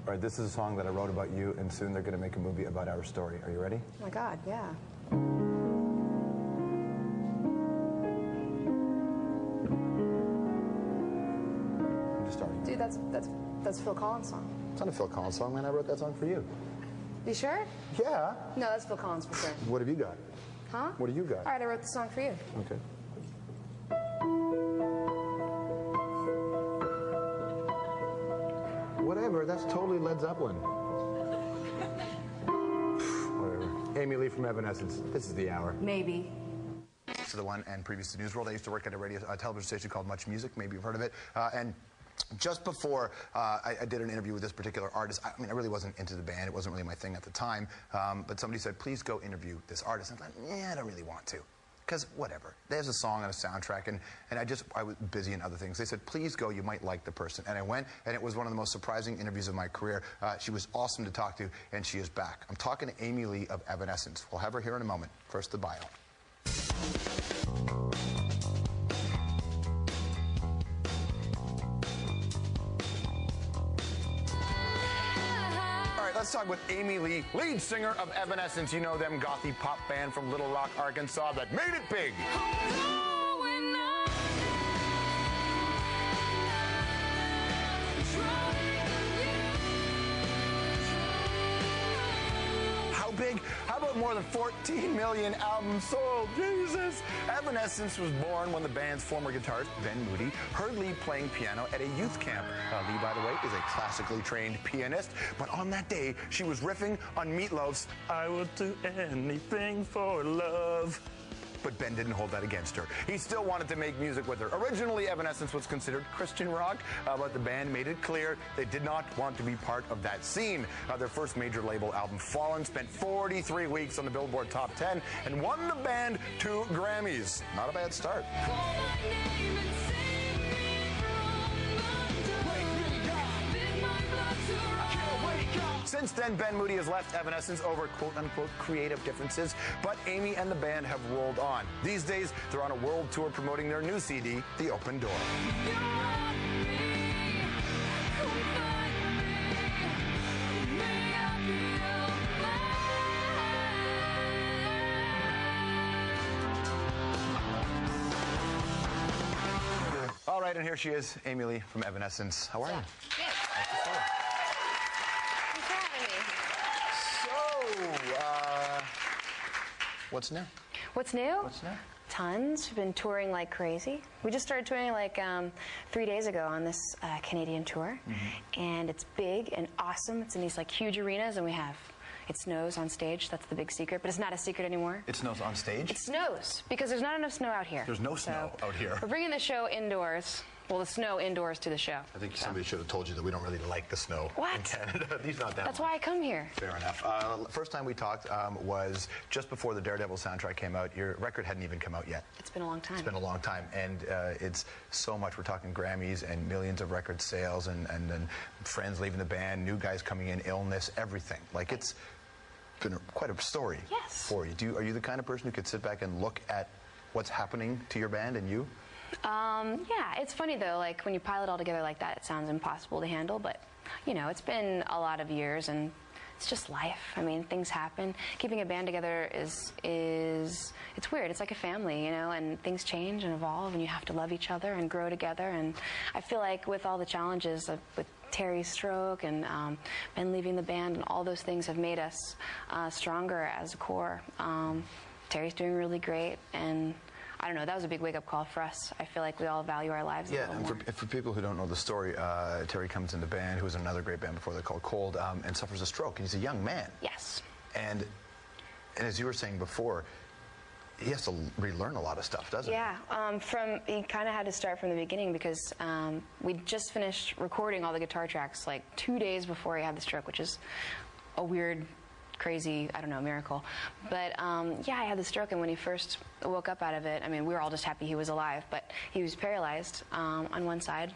All right, this is a song that I wrote about you, and soon they're going to make a movie about our story. Are you ready? Oh my God, yeah. I'm just starting. Dude, that's Phil Collins' song. It's not a Phil Collins song, man. I wrote that song for you. You sure? Yeah. No, that's Phil Collins for sure. What have you got? Huh? What do you got? All right, I wrote the song for you. Okay. Whatever, that's totally Led Zeppelin. Whatever. Amy Lee from Evanescence. This is the hour. Maybe. To the one and previous to News World. I used to work at a television station called Much Music. Maybe you've heard of it. And just before I did an interview with this particular artist, I mean, I really wasn't into the band. It wasn't really my thing at the time. But somebody said, please go interview this artist. And I thought, yeah, I don't really want to. Because whatever. There's a song on a soundtrack, and I was busy in other things. They said, please go, you might like the person. And I went, and it was one of the most surprising interviews of my career. She was awesome to talk to, and she is back. I'm talking to Amy Lee of Evanescence. We'll have her here in a moment. First, the bio. Let's talk with Amy Lee, lead singer of Evanescence. You know them, gothy pop band from Little Rock, Arkansas that made it big. How big? How about more than 14 million albums sold? Jesus! Evanescence was born when the band's former guitarist, Ben Moody, heard Lee playing piano at a youth camp. Lee, by the way, is a classically trained pianist, but on that day, she was riffing on Meatloaf's I Would Do Anything for Love. But Ben didn't hold that against her. He still wanted to make music with her. Originally, Evanescence was considered Christian rock, but the band made it clear they did not want to be part of that scene. Their first major label album, Fallen, spent 43 weeks on the Billboard Top 10 and won the band 2 Grammys. Not a bad start. Since then, Ben Moody has left Evanescence over quote-unquote creative differences, but Amy and the band have rolled on. These days, they're on a world tour promoting their new CD, The Open Door. All right, and here she is, Amy Lee from Evanescence. How are you? Good. What's new? What's new? What's new? Tons. We've been touring like crazy. We just started touring like 3 days ago on this Canadian tour, and it's big and awesome. It's in these like huge arenas, and it snows on stage. That's the big secret, but it's not a secret anymore. It snows on stage? It snows because there's not enough snow out here. There's no snow out here. We're bringing the show indoors. Well, the snow indoors to the show. I think somebody should have told you that we don't really like the snow in Canada. At least not that That's much. why I come here. Fair enough. First time we talked was just before the Daredevil soundtrack came out. Your record hadn't even come out yet. It's been a long time. It's been a long time, and it's so much. We're talking Grammys and millions of record sales, and friends leaving the band, new guys coming in, illness, everything. Like, it's been quite a story for you. Are you the kind of person who could sit back and look at what's happening to your band and you? Yeah, it's funny though, like when you pile it all together like that, it sounds impossible to handle, but you know, it's been a lot of years and it's just life. I mean, things happen. Keeping a band together it's weird. It's like a family, you know, and things change and evolve and you have to love each other and grow together. And I feel like with all the challenges with Terry's stroke and Ben leaving the band and all those things have made us stronger as a core. Terry's doing really great, and I don't know, that was a big wake-up call for us. I feel like we all value our lives a little more. And for people who don't know the story, Terry comes in the band, who was in another great band before, they're called Cold, and suffers a stroke. And he's a young man. Yes. And as you were saying before, he has to relearn a lot of stuff, doesn't he? Yeah, he kind of had to start from the beginning because we just finished recording all the guitar tracks like 2 days before he had the stroke, which is a weird, crazy, I don't know, miracle. But yeah, I had the stroke, and when he first woke up out of it, I mean, we were all just happy he was alive, but he was paralyzed on one side.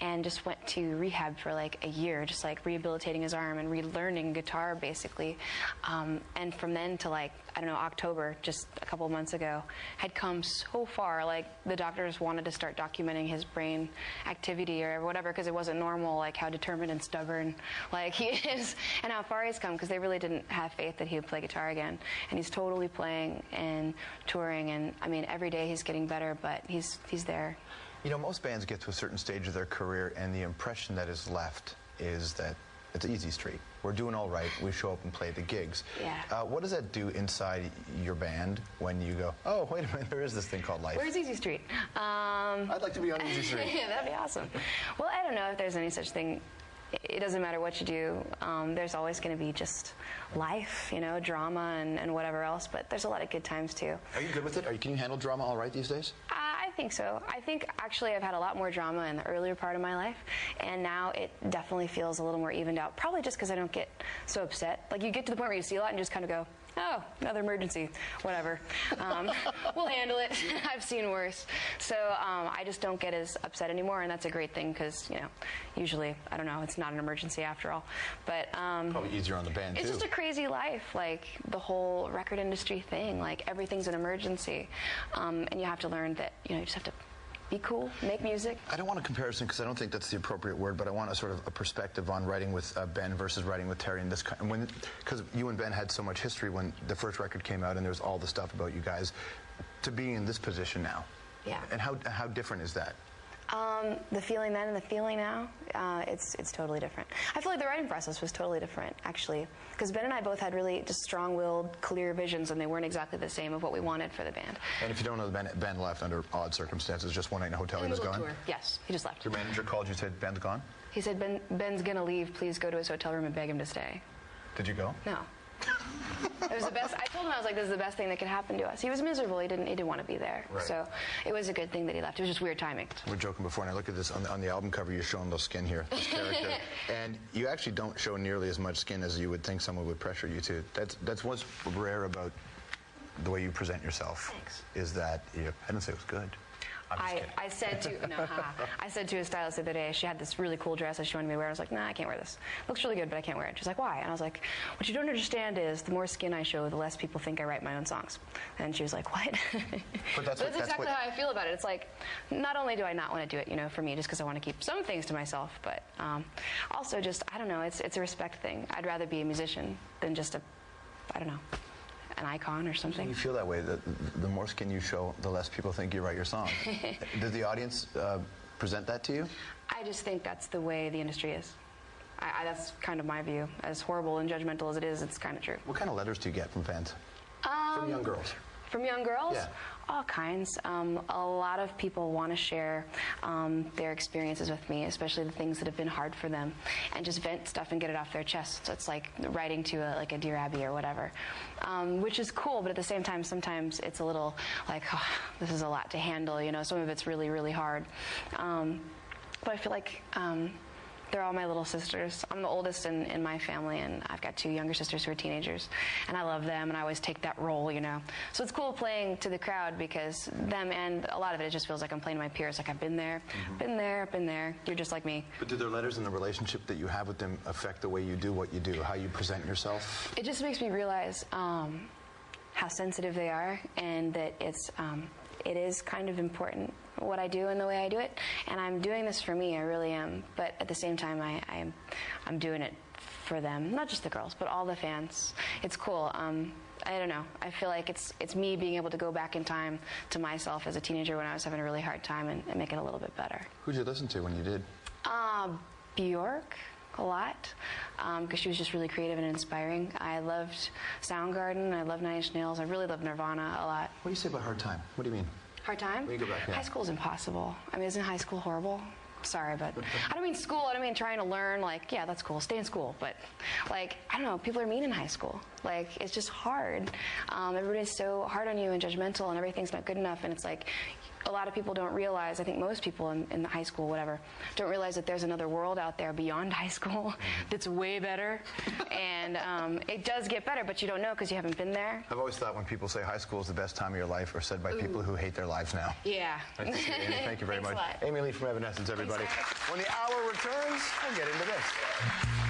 and just went to rehab for like a year, just like rehabilitating his arm and relearning guitar basically. And from then to like, I don't know, October, just a couple of months ago, had come so far. Like the doctors wanted to start documenting his brain activity or whatever because it wasn't normal, like how determined and stubborn like he is and how far he's come, because they really didn't have faith that he would play guitar again. And he's totally playing and touring, and I mean every day he's getting better, but he's there. You know, most bands get to a certain stage of their career and the impression that is left is that it's easy street. We're doing all right. We show up and play the gigs. Yeah. What does that do inside your band when you go, oh, wait a minute, there is this thing called life? Where's Easy Street? I'd like to be on Easy Street. Yeah, that'd be awesome. Well, I don't know if there's any such thing. It doesn't matter what you do. There's always going to be just life, you know, drama and whatever else. But there's a lot of good times too. Are you good with it? Can you handle drama all right these days? I think so. I think actually I've had a lot more drama in the earlier part of my life, and now it definitely feels a little more evened out. Probably just because I don't get so upset. Like you get to the point where you see a lot and just kind of go, oh, another emergency, whatever. We'll handle it. I've seen worse. So I just don't get as upset anymore, and that's a great thing because, you know, usually, I don't know, it's not an emergency after all. But probably easier on the band, too. It's just a crazy life, like the whole record industry thing. Like everything's an emergency. And you have to learn that, you know, you just have to be cool, make music. I don't want a comparison because I don't think that's the appropriate word, but I want a sort of a perspective on writing with Ben versus writing with Terry. And this kind, because you and Ben had so much history when the first record came out, and there was all the stuff about you guys, to being in this position now. Yeah. And how different is that? The feeling then and the feeling now, it's totally different. I feel like the writing process was totally different, actually, because Ben and I both had really just strong-willed, clear visions, and they weren't exactly the same of what we wanted for the band. And if you don't know, Ben left under odd circumstances, just one night in a hotel, he was gone? Tour. Yes, he just left. Your manager called you and said, Ben's gone? He said, Ben's gonna leave, please go to his hotel room and beg him to stay. Did you go? No. It was the best. I told him, I was like, this is the best thing that could happen to us. He was miserable. He didn't want to be there. Right. So it was a good thing that he left. It was just weird timing. We're joking before, and I look at this on the album cover. You're showing the skin here, this character, and you actually don't show nearly as much skin as you would think someone would pressure you to. That's what's rare about the way you present yourself. Thanks. Is that I didn't say it was good. I said to his stylist the other day, she had this really cool dress that she wanted me to wear. I was like, nah, I can't wear this. It looks really good, but I can't wear it. She's like, why? And I was like, what you don't understand is the more skin I show, the less people think I write my own songs. And she was like, what? But that's exactly how I feel about it. It's like, not only do I not want to do it, you know, for me, just because I want to keep some things to myself, but also just, I don't know, it's a respect thing. I'd rather be a musician than just I don't know, an icon or something. You feel that way. The more skin you show, the less people think you write your song. Does the audience present that to you? I just think that's the way the industry is. That's kind of my view. As horrible and judgmental as it is, it's kind of true. What kind of letters do you get from fans? From young girls? From young girls? Yeah. All kinds. A lot of people want to share their experiences with me, especially the things that have been hard for them, and just vent stuff and get it off their chest. So it's like writing to like a Dear Abby or whatever, which is cool, but at the same time, sometimes it's a little like, oh, this is a lot to handle, you know, some of it's really, really hard. But I feel like they're all my little sisters. I'm the oldest in my family, and I've got two younger sisters who are teenagers, and I love them, and I always take that role, you know. So it's cool playing to the crowd because them, and a lot of it just feels like I'm playing to my peers, like I've been there, been there, you're just like me. But do their letters and the relationship that you have with them affect the way you do what you do, how you present yourself? It just makes me realize how sensitive they are, and that it is kind of important what I do and the way I do it, and I'm doing this for me, I really am, but at the same time I'm doing it for them, not just the girls, but all the fans. It's cool. I don't know, I feel like it's me being able to go back in time to myself as a teenager when I was having a really hard time and make it a little bit better. Who'd you listen to when you did? Bjork. A lot, because she was just really creative and inspiring. I loved Soundgarden, I loved 9 Inch Nails, I really loved Nirvana a lot. What do you say about Hard Time? What do you mean? Hard time? When you go back, yeah. High school is impossible. I mean, isn't high school horrible? Sorry, but I don't mean school, I don't mean trying to learn, like, yeah, that's cool, stay in school, but, like, I don't know, people are mean in high school. Like, it's just hard. Everybody's so hard on you and judgmental, and everything's not good enough, and it's like, a lot of people don't realize, I think most people in high school, whatever, don't realize that there's another world out there beyond high school that's way better. And it does get better, but you don't know because you haven't been there. I've always thought when people say high school is the best time of your life are said by people who hate their lives now. Yeah. Nice to see you, Amy. Thank you very Thanks much. a lot. Amy Lee from Evanescence, everybody. Thanks, when the hour returns, we'll get into this.